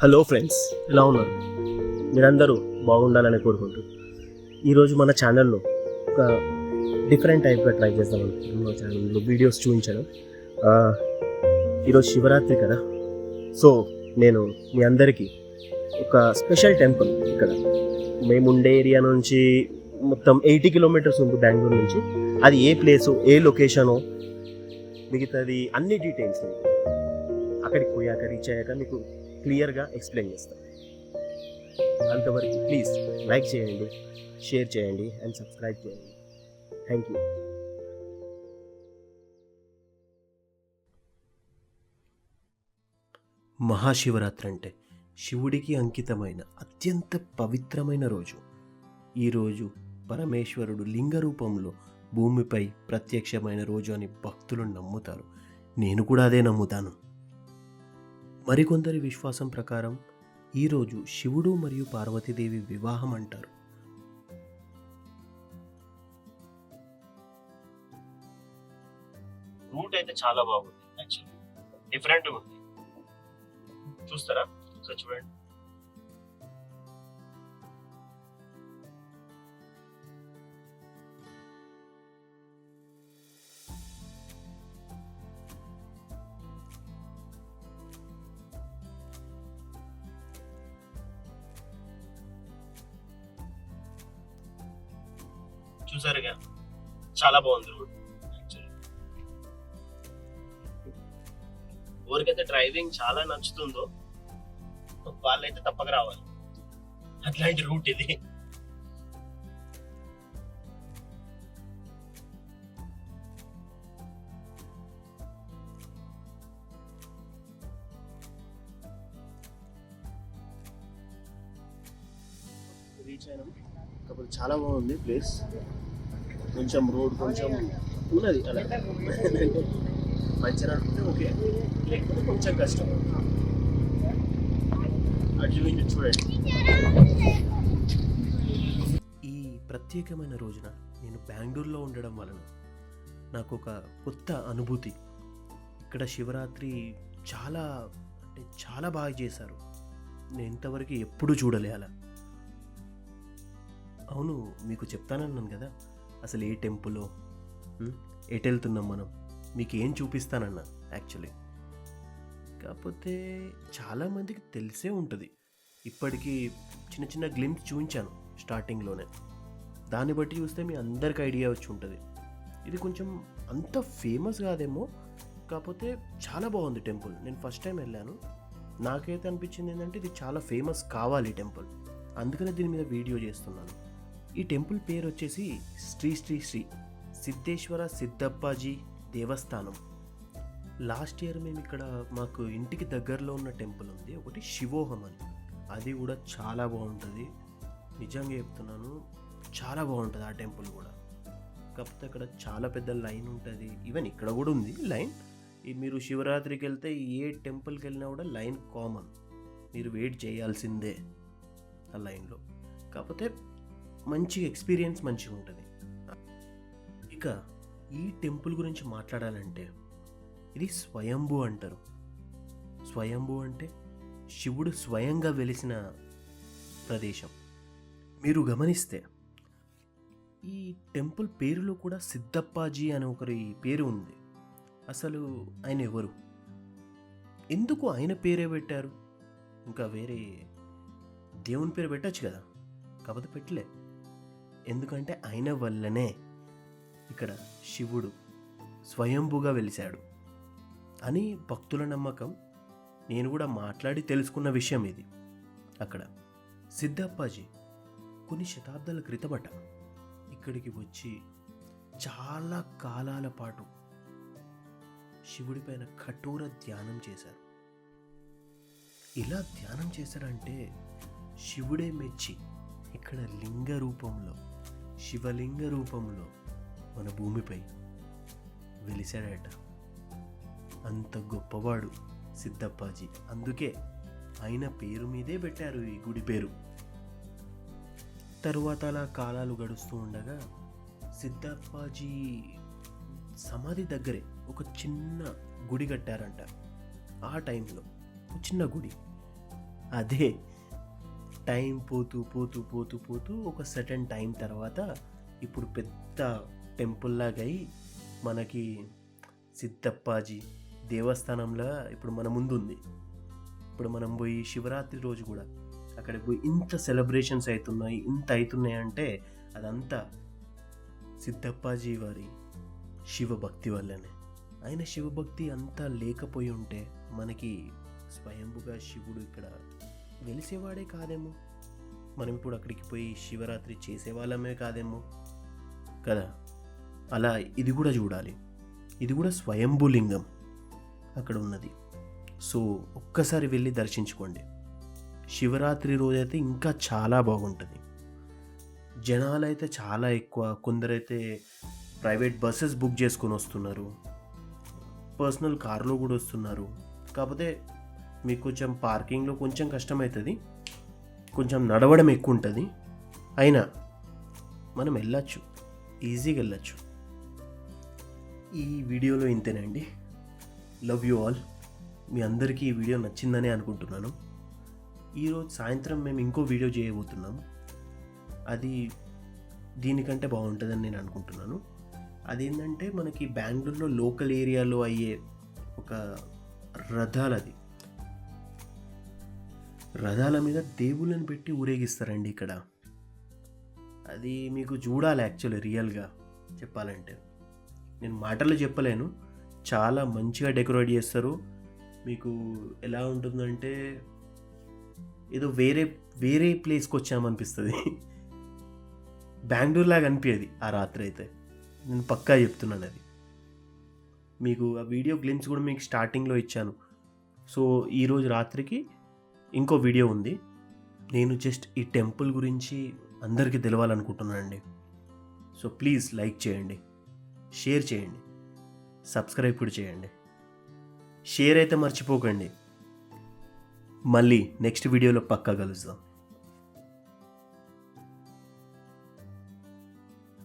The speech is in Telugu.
హలో ఫ్రెండ్స్, ఎలా ఉన్నారు? మీరందరూ బాగుండాలని కోరుకుంటూ ఈరోజు మన ఛానల్లో ఒక డిఫరెంట్ టైప్గా ట్రై చేద్దాం అనుకుంటున్నాం. మన ఛానల్లో వీడియోస్ చూపించాను. ఈరోజు శివరాత్రి కదా, సో నేను మీ అందరికీ ఒక స్పెషల్ టెంపుల్ ఇక్కడ మేము ఉండే ఏరియా నుంచి మొత్తం 80 కిలోమీటర్స్ ఉంది బెంగళూరు నుంచి. అది ఏ ప్లేసు, ఏ లొకేషను, మిగతాది అన్ని డీటెయిల్స్ అక్కడికి పోయాక రీచ్ అయ్యాక మీకు క్లియర్గా ఎక్స్ప్లెయిన్ చేస్తాను. అంతవరకు ప్లీజ్ లైక్ చేయండి, షేర్ చేయండి అండ్ సబ్స్క్రైబ్ చేయండి. Thank you. మహాశివరాత్రి అంటే శివుడికి అంకితమైన అత్యంత పవిత్రమైన రోజు. ఈరోజు పరమేశ్వరుడు లింగ రూపంలో భూమిపై ప్రత్యక్షమైన రోజు అని భక్తులు నమ్ముతారు. నేను కూడా అదే నమ్ముతాను. మరికొందరి విశ్వాసం ప్రకారం ఈరోజు శివుడు మరియు పార్వతీదేవి వివాహం అంటారు. రూట్ అయితే చాలా బాగుంది, యాక్చువల్లీ డిఫరెంట్ ఉంది. చూస్తారా? ఒకసారి చూడండి. చూసారుగా, చాలా బాగుంది రోడ్. ఎవరికైతే డ్రైవింగ్ చాలా నచ్చుతుందో వాళ్ళైతే తప్పక రావాలి. అట్లాంటి రూట్ ఇది. రీచ్ అయినాం. కాకపోతే చాలా బాగుంది ప్లేస్. కొంచెం రోడ్ కొంచెం ఉన్నది అలా మంచిగా నడిపితే ఓకే, లేకపోతే కొంచెం కష్టం. అటు నుంచి చూడండి. ఈ ప్రత్యేకమైన రోజున నేను బెంగళూరులో ఉండడం వలన నాకు ఒక కొత్త అనుభూతి. ఇక్కడ శివరాత్రి చాలా అంటే చాలా బాగా చేశారు. నేను ఇంతవరకు ఎప్పుడూ చూడలే అలా. అవును, మీకు చెప్తానన్నాను కదా అసలు ఏ టెంపులో ఎటు వెళ్తున్నాం మనం, మీకు ఏం చూపిస్తానన్నా. యాక్చువల్లీ కాకపోతే చాలామందికి తెలిసే ఉంటుంది. ఇప్పటికీ చిన్న చిన్న గ్లిమ్స్ చూపించాను స్టార్టింగ్లోనే. దాన్ని బట్టి చూస్తే మీ అందరికి ఐడియా వచ్చి ఉంటుంది. ఇది కొంచెం అంత ఫేమస్ కాదేమో, కాకపోతే చాలా బాగుంది టెంపుల్. నేను ఫస్ట్ టైం వెళ్ళాను. నాకైతే అనిపించింది ఏంటంటే ఇది చాలా ఫేమస్ కావాలి టెంపుల్, అందుకనే దీని మీద వీడియో చేస్తున్నాను. ఈ టెంపుల్ పేరు వచ్చేసి శ్రీ శ్రీ శ్రీ సిద్ధేశ్వర సిద్ధప్పాజీ దేవస్థానం. లాస్ట్ ఇయర్ మేము ఇక్కడ మాకు ఇంటికి దగ్గరలో ఉన్న టెంపుల్ ఉంది ఒకటి, శివోహం అని. అది కూడా చాలా బాగుంటుంది, నిజంగా చెప్తున్నాను, చాలా బాగుంటుంది ఆ టెంపుల్ కూడా. కాకపోతే అక్కడ చాలా పెద్ద లైన్ ఉంటుంది. ఈవెన్ ఇక్కడ కూడా ఉంది లైన్. మీరు శివరాత్రికి వెళ్తే ఏ టెంపుల్కి వెళ్ళినా కూడా లైన్ కామన్, మీరు వెయిట్ చేయాల్సిందే ఆ లైన్లో. కాకపోతే మంచి ఎక్స్పీరియన్స్ మంచిగా ఉంటుంది. ఇక ఈ టెంపుల్ గురించి మాట్లాడాలంటే ఇది స్వయంభూ అంటారు. స్వయంభూ అంటే శివుడు స్వయంగా వెలిసిన ప్రదేశం. మీరు గమనిస్తే ఈ టెంపుల్ పేరులో కూడా సిద్ధప్పాజీ అనే ఒకరి పేరు ఉంది. అసలు ఆయన ఎవరు, ఎందుకు ఆయన పేరే పెట్టారు? ఇంకా వేరే దేవుని పేరు పెట్టచ్చు కదా, కాకపోతే పెట్టలే. ఎందుకంటే ఆయన వల్లనే ఇక్కడ శివుడు స్వయంభూగా వెలిశాడు అని భక్తుల నమ్మకం. నేను కూడా మాట్లాడి తెలుసుకున్న విషయం ఇది. అక్కడ సిద్ధప్పాజీ కొన్ని శతాబ్దాల క్రితమట ఇక్కడికి వచ్చి చాలా కాలాల పాటు శివుడి పైన కఠోర ధ్యానం చేశారు. ఇలా ధ్యానం చేశారంటే శివుడే మెచ్చి ఇక్కడ లింగ రూపంలో, శివలింగ రూపంలో మన భూమిపై వెలిశాడట. అంత గొప్పవాడు సిద్ధప్పాజీ. అందుకే ఆయన పేరు మీదే పెట్టారు ఈ గుడి పేరు. తరువాత అలా కాలాలు గడుస్తూ ఉండగా సిద్ధప్పాజీ సమాధి దగ్గరే ఒక చిన్న గుడి కట్టారంట. ఆ టైంలో చిన్న గుడి అదే టైం పోతూ పోతూ పోతూ పోతూ ఒక సర్టెన్ టైం తర్వాత ఇప్పుడు పెద్ద టెంపుల్ లాగా అయి మనకి సిద్ధప్పాజీ దేవస్థానంలో ఇప్పుడు మన ముందు ఉంది. ఇప్పుడు మనం పోయి శివరాత్రి రోజు కూడా అక్కడికి పోయి ఇంత సెలబ్రేషన్స్ అవుతున్నాయి, ఇంత అవుతున్నాయి అంటే అదంతా సిద్ధప్పాజీ వారి శివభక్తి వల్లనే. ఆయన శివభక్తి అంతా లేకపోయి ఉంటే మనకి స్వయంభుగా శివుడు ఇక్కడ వెలిసేవాడే కాదేమో, మనం ఇప్పుడు అక్కడికి పోయి శివరాత్రి చేసేవాళ్ళమే కాదేమో కదా. అలా ఇది కూడా చూడాలి, ఇది కూడా స్వయంభులింగం అక్కడ ఉన్నది. సో ఒక్కసారి వెళ్ళి దర్శించుకోండి. శివరాత్రి రోజైతే ఇంకా చాలా బాగుంటుంది. జనాలు అయితే చాలా ఎక్కువ, కొందరైతే ప్రైవేట్ బస్సెస్ బుక్ చేసుకొని వస్తున్నారు, పర్సనల్ కార్లో కూడా వస్తున్నారు. కాకపోతే మీకు కొంచెం పార్కింగ్లో కొంచెం కష్టమవుతుంది, కొంచెం నడవడం ఎక్కువ ఉంటుంది. అయినా మనం వెళ్ళచ్చు, ఈజీగా వెళ్ళచ్చు. ఈ వీడియోలో ఇంతేనండి. Love you all. మీ అందరికీ ఈ వీడియో నచ్చిందని అనుకుంటున్నాను. ఈరోజు సాయంత్రం మేము ఇంకో వీడియో చేయబోతున్నాము. అది దీనికంటే బాగుంటుందని నేను అనుకుంటున్నాను. అదేంటంటే మనకి బెంగళూరులో లోకల్ ఏరియాలో అయ్యే ఒక రథాల మీద దేవుళ్ళని పెట్టి ఊరేగిస్తారండి ఇక్కడ. అది మీకు చూడాలి యాక్చువల్లీ, రియల్గా చెప్పాలంటే. నేను మాటల్లో చెప్పలేను, చాలా మంచిగా డెకరేట్ చేస్తారు. మీకు ఎలా ఉంటుందంటే ఏదో వేరే ప్లేస్కి వచ్చామనిపిస్తుంది. బెంగళూరు లాగా అనిపించేది ఆ రాత్రి అయితే, నేను పక్కా చెప్తున్నాను. అది మీకు ఆ వీడియో గ్లిమ్స్ కూడా మీకు స్టార్టింగ్లో ఇచ్చాను. సో ఈరోజు రాత్రికి ఇంకో వీడియో ఉంది. నేను జస్ట్ ఈ టెంపుల్ గురించి అందరికీ తెలవాలనుకుంటున్నానండి. సో ప్లీజ్ లైక్ చేయండి, షేర్ చేయండి, సబ్స్క్రైబ్ కూడా చేయండి. షేర్ అయితే మర్చిపోకండి. మళ్ళీ నెక్స్ట్ వీడియోలో పక్కా కలుద్దాం.